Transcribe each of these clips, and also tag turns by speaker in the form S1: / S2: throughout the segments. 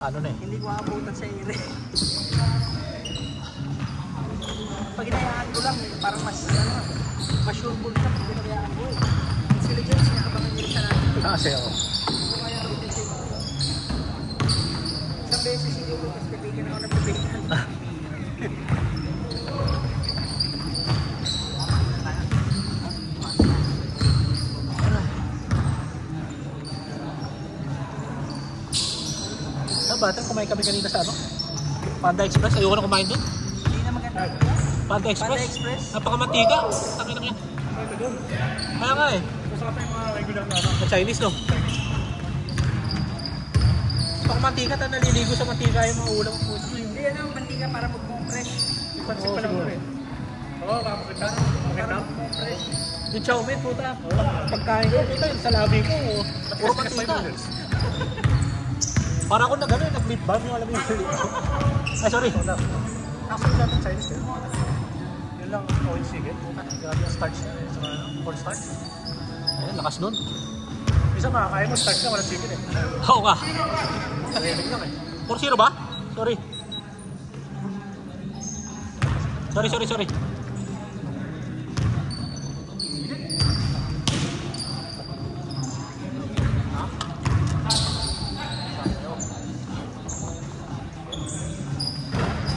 S1: Ano na eh?
S2: Hindi ko abutan sa ere. Pag inayaan ko lang, parang mas sure ball na pag inayaan ko. Sila dyan, sinakabangan nila sa natin.
S1: Kasi ako.
S2: Isang beses hindi ko mas pipigan ako na pipigan.
S1: Bata, kumain kami kanina sa ano? Panda Express. Ayoko na kumain doon.
S2: Hindi na maganda.
S1: Panda Express?
S2: Panda Express?
S1: Napakamantika. Tangin na yan. Kaya nga eh.
S3: Masarap na yung mga regular na ano.
S1: Sa Chinese, no? Napakamantika. Tayo naliligo sa mantika yung mga ulam.
S2: Hindi yan ang mantika para mag-compress.
S3: Ipansip pa lang mo eh. Oo, makapagkita.
S2: Para mag-compress.
S1: Yung chow mein, puta. Pagkain ko, puta, yung salabi ko. Puro mantika. Para ako nag-ano, nag-lip balm yung alam yung sili ko. Ay, sorry.
S3: Actually, natin Chinese din. Yun lang, oil chicken. Grabe yung starch niya eh. Saka corn starch.
S1: Ayun, lakas nun.
S3: Isa makakain mo, starch na, walang chicken eh.
S1: Oo nga.
S3: Narinig lang eh.
S1: 4-0 ba? Sorry. Sorry.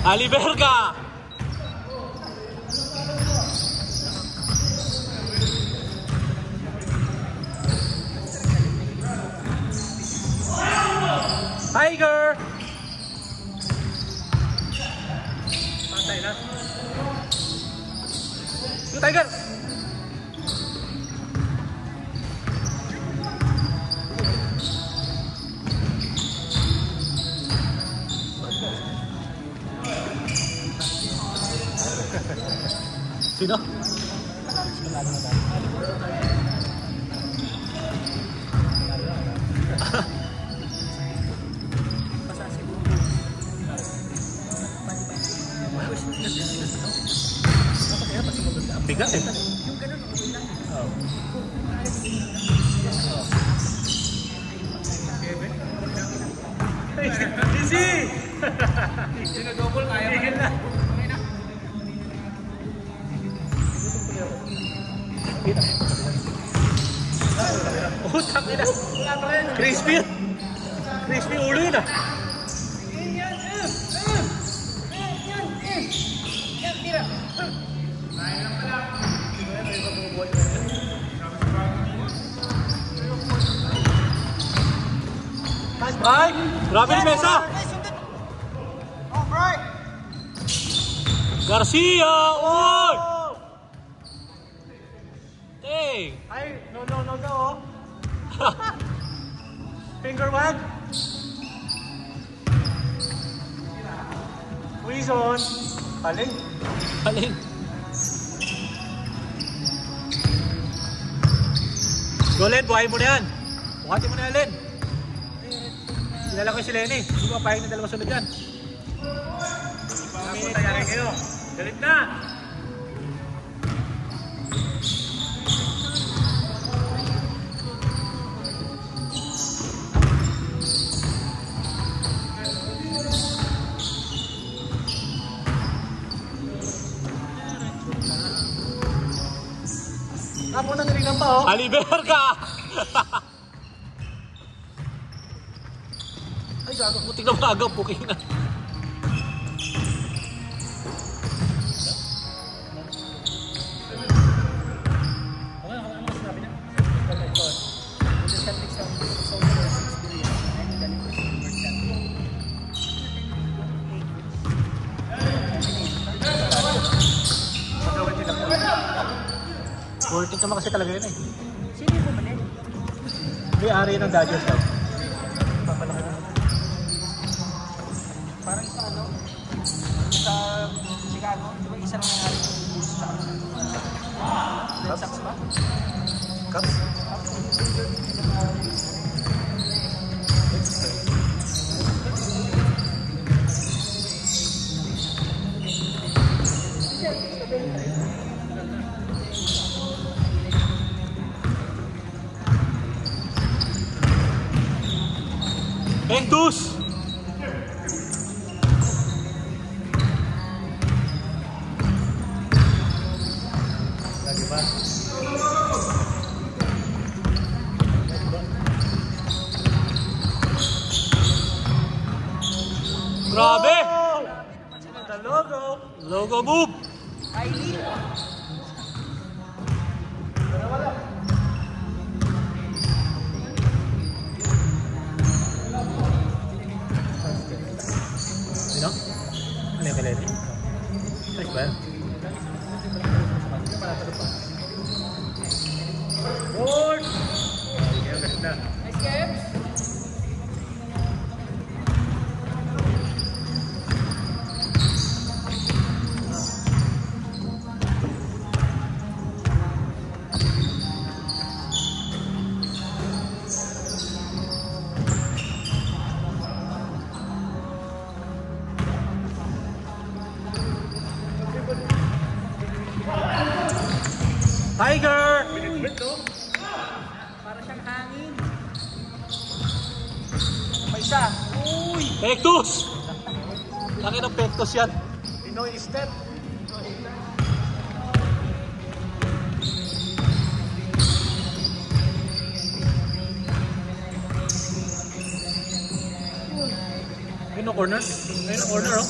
S1: Aliberga! Tiger!
S3: Pantay na.
S1: Yung Tiger! Sino? Ang bigat eh.
S2: Yung ganun, okay lang.
S3: Easy! Sinadouble kaya mo na.
S1: Utang ina. Crispy. Crispy ulo yun ah. Ay! Grabe ni Mesa!
S2: Oh, right!
S1: Garcia! Oy! Hey!
S3: Ay, no daw oh. Finger wag. Quizon. Paling.
S1: Paling. Go Len, buhayin mo na yan. Buhatin mo na yan, Len. Kilala ko si Lenny. Hindi ko mapahing na dalawa sunod yan.
S3: Punta yan kayo. Galit na. Ako nang ringan pa oh.
S1: Aliberga! Ay, gago. Putik na magaw. Puking na.
S3: Ano sinabi niya?
S1: Worth it naman kasi talaga yun eh.
S2: Sino yung bumalik?
S1: Hindi, ari ng Dodgers daw.
S2: Parang sa ano? Sa Chicago? Di ba isa lang nangyari yung Bulls sa Red Sox ba?
S1: Cubs? Ventus! Grabe!
S2: The logo.
S1: Logo move!
S2: Kylie.
S1: Sino? Ano yung kaleli? Nice ba yan?
S3: Lord! Okay, galit na.
S2: Nice game.
S1: Tiger!
S2: Para siyang hangin. May isa. Uy!
S1: Pectus! Laki ng Pectus yan.
S3: Pinoy step.
S1: Ayun ang corner. Ayun ang corner, oh.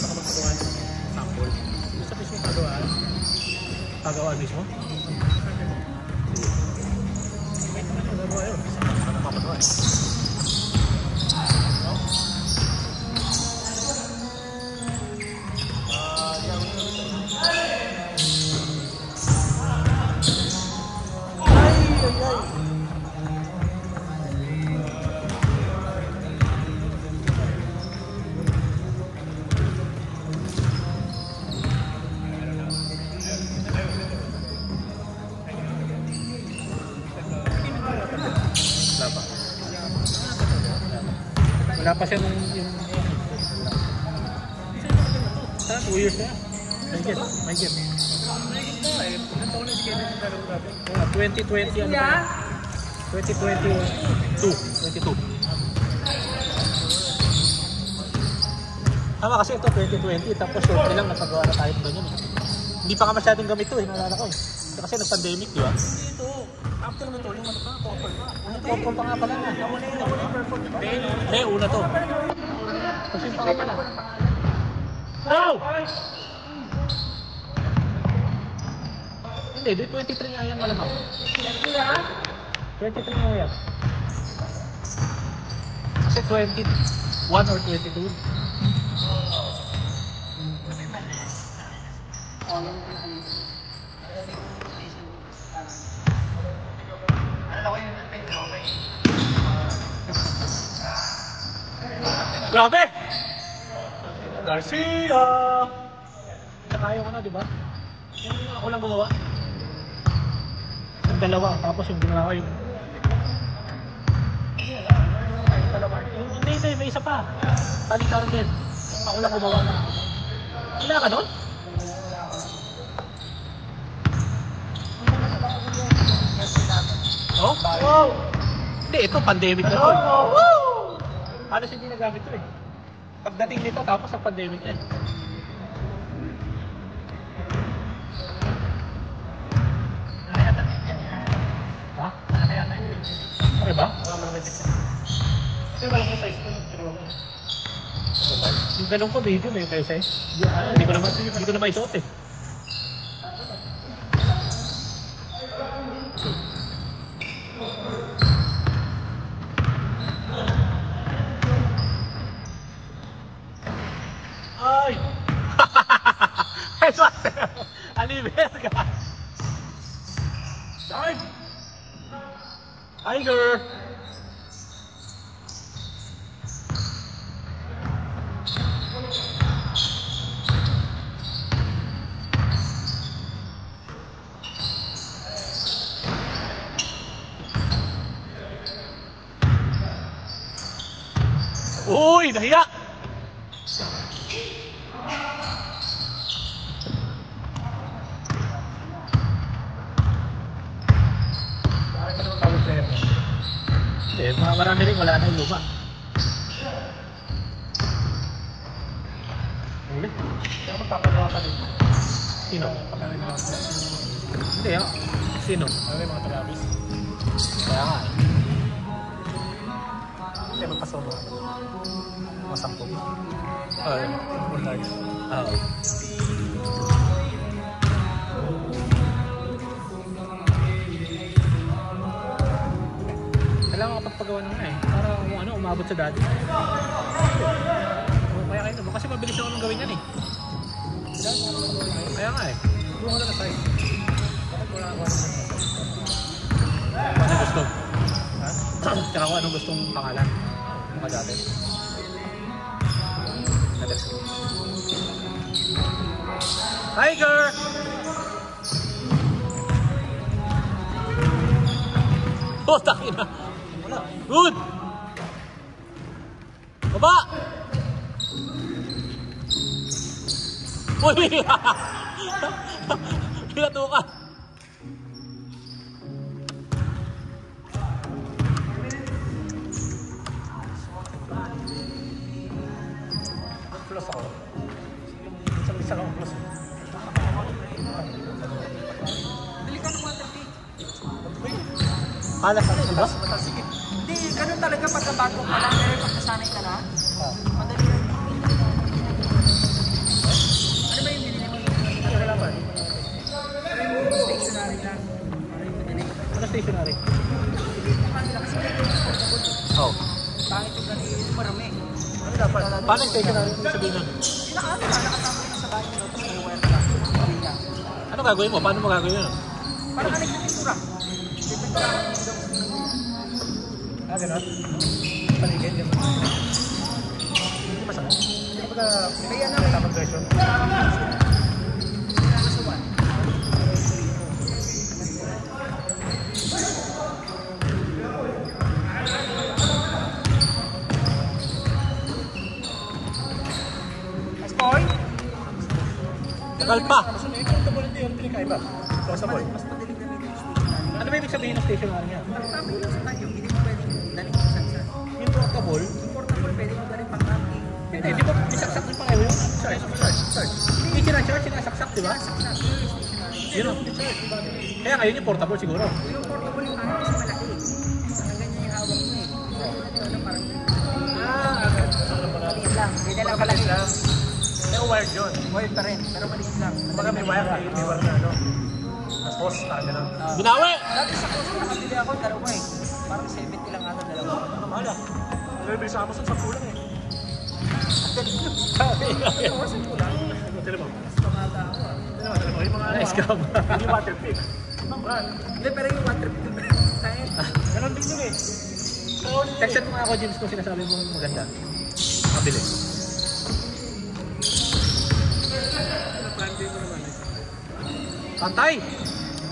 S1: Sample.
S3: Gusto mismo kagawaan.
S1: Pagawaan mismo.
S3: Ano yun?
S1: Ano papagawa eh? Wala pa siya nung yung... Saan? 2 years na yan. May get. May get.
S3: Ilan taon na si Kenneth yung laro natin?
S1: 2020 ano ba? 2022. 22. Tama kasi ito 2020 tapos shortly lang napagawa na tayo ng ganyan eh. Hindi pa nga masyadong gamit ito eh, naalala ko eh. Kasi nag-pandemic, di ba?
S2: Ito. After mo to, yung ano pa, couple pa.
S1: Couple pa nga pala nga.
S2: Nauna yung perform, di ba?
S1: Hindi, una to. Kasi pa nga pala. No! Hindi, 23 nga yan malamang. 23 nga yan. Kasi 21 or 22. Grabe! Garcia! Nakaya ko na, di ba? Yung ako lang gumawa. Yung dalawa, tapos yung ginawa ko yung... Hindi, may isa pa. Palitar din. Ako lang gumawa na. Wala ka doon? Oh? Wow! Hindi, ito pandemic na to. Halos hindi nagamit ito eh. Pagdating nito tapos ang pandemic na eh. Ha? Okay ba? Kasi walang yung size ko. Yung ganun ko video may yung size. Hindi ko naman isuot eh. Ay! Eso Anibes ka! Start! Tiger! Uy! Nahiya! Eh, marami rin wala na yung luma. Uli?
S3: Kaya magpapagawa ka dito.
S1: Sino?
S3: Pagkakagawa ka.
S1: Hindi ah. Sino?
S3: Ano yung mga Travis?
S1: Kaya nga eh.
S3: Hindi, magpasolo ka. Masampo. For large.
S1: Oo. Kailangan kapagpagawa naman eh. Para kung ano, umabot sa dati. Kaya kayo naman. Kasi mabilis ako nung gawin yan eh. Kaya nga eh.
S3: Doon ka na size. Bakit wala ako naman?
S1: Ano gusto?
S3: Ha?
S1: Tsaka kung anong gustong pangalan. Mga dati. Tiger! Oh, takin na. Good! Baba! Uy! Pinato ka!
S3: Plus ako. Isa lang plus.
S2: Bili ka ng water tea.
S1: Kala sa diba?
S3: Sige.
S2: Hindi, ganun talaga pagkabago ka lang. Pero pag nasanay ka na, madali lang. Ano ba yung binili mo?
S3: Ano kailangan?
S2: Stationary lang. Para yung madali.
S1: Ano stationary?
S2: Kanila kasi may affordable.
S1: Oh.
S2: Pangit yung ganun, marami.
S3: Ano dapat?
S1: Paano yung stationary kung sabihin nun?
S2: Nakakatama na sa bahay nyo, tapos may wire ka lang. Marami ka.
S1: Ano gagawin mo? Paano mo gagawin yun?
S2: Parang ka nagpipintura. Pipintura mo daw.
S3: Ganun? Paligid yun. Hindi masakit. Kapag
S2: May ano, may
S3: tamang version.
S2: sinasasuan. Boy,
S1: Tagal pa!
S3: Gusto mo yung portable hindi yung pinakaiba. Portable.
S2: mas madaling gamitin yung stationary.
S1: Ano ba ibig sabihin ng stationary niya?
S2: Pagkami lang sa banyo, hindi mo pwedeng daling kung saan-saan.
S1: Yung portable?
S2: Yung portable, pwede mo daling pang-camping.
S1: Hindi, di ba isaksak din pareho yun?
S3: Charge.
S1: Hindi sinacharge, sinasaksak, di ba? Yun o. Kaya ngayon yung portable siguro.
S2: Yung portable yung kahit kasi malaki. Ang ganyan yung hawak mo eh. Ano, parang maliit lang. Ganyan lang kalaki.
S3: May wired yun.
S2: Wired pa rin, pero maliit lang.
S3: Kumbaga may wire na ano. Mas post, ganun.
S1: Binawi!
S2: Dati sa Costco nakabili ako, dalawa eh. Parang 70 lang ata dalawa.
S3: Mahal ah. Delivery sa Amazon, 10 lang eh.
S2: Kawasan ko lang.
S3: Tele mo.
S2: Pamata ako ah.
S3: Tele mo. Yung mga
S1: Nice ka ba?
S3: Hindi waterproof. Ibang brand.
S2: Hindi, pero yung water tayo.
S3: Ganon din yun eh.
S1: Texted mo nga ako, James, kung sinasabi mo maganda. Mabili. Pantay!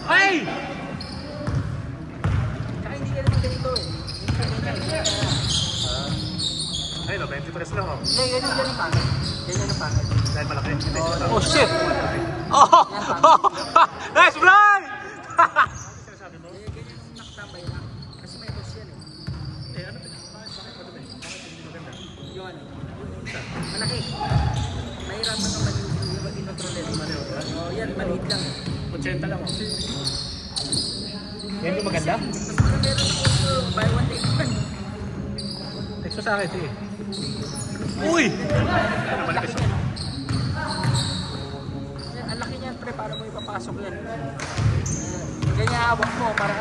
S1: Ay!
S2: Tsaka hindi ka naman ganito eh.
S3: Ayun o, 20 pesos lang oh.
S2: Hindi, ganyan yung pangit. Ganyan yung pangit.
S3: Dahil malaki.
S1: Oh shit! Oh! Nice fly!
S3: Sinasabi mo?
S2: Ganyan yung nakatambay lang. Kasi may boss yan eh.
S3: Ano? Bakit madumi? Bakit hindi maganda?
S2: Yung ano, yung isa. Malaki. Mahirapan naman yung in-control. Oh, yan, maliit lang.
S3: 80 lang oh.
S1: Yan yung maganda?
S2: Mas mga meron ako buy one take one.
S1: Text mo sa akin, sige. Uy!
S3: Ano malaki siya?
S2: Yan, ang laki niyan pre, para mo ipapasok yan. Ganyan hawak mo, parang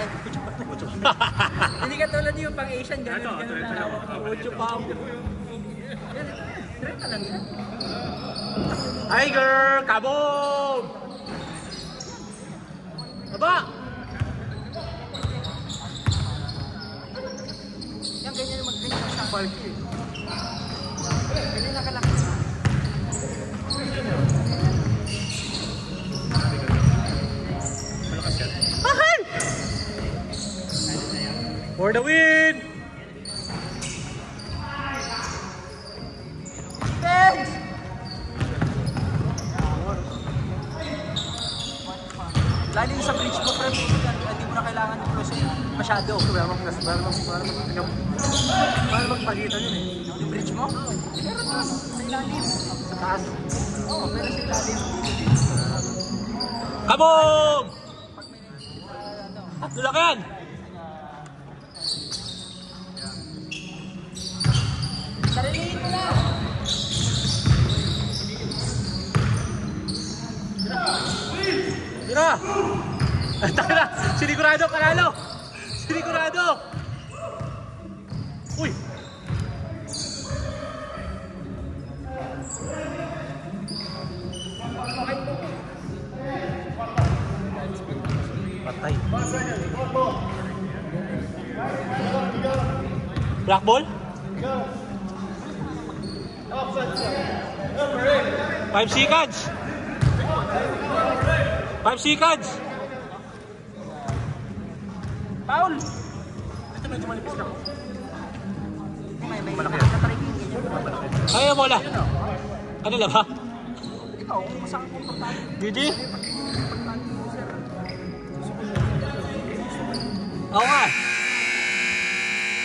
S2: hindi ka tulad yung pang Asian, ganyan na hawak mo. Ucho pa mo. Yan, treta lang yan.
S1: Tiger! Kabog! Baba!
S2: Yan, ganyan yung mag-ganyan sa quality. Ganyan na kalaki.
S3: Malakas yan.
S1: Mahal! For the win!
S2: Thanks! Lalo yung sa bridge mo, pre, hindi mo na kailangan ng close masyado.
S3: Paano magpagitan yun eh?
S2: Yung bridge mo? Meron doon, sa ilalim.
S3: Sa taas.
S2: Oo, meron sa ilalim.
S1: Kabog!
S2: Pag may
S1: Tatlo lang yan!
S2: sarilihin mo lang.
S1: na! Taka na! Sinigurado, panalo! Sinigurado! Uy! Patay. Black ball? 5 seconds! 5 seconds!
S2: Paul!
S3: Ito medyo malipis lang.
S2: May
S3: Malaki yan.
S2: katraining niya.
S1: Kaya mo lang. Ano lang ba?
S2: Ikaw, kung saan komportable.
S1: Gigi? Oo nga.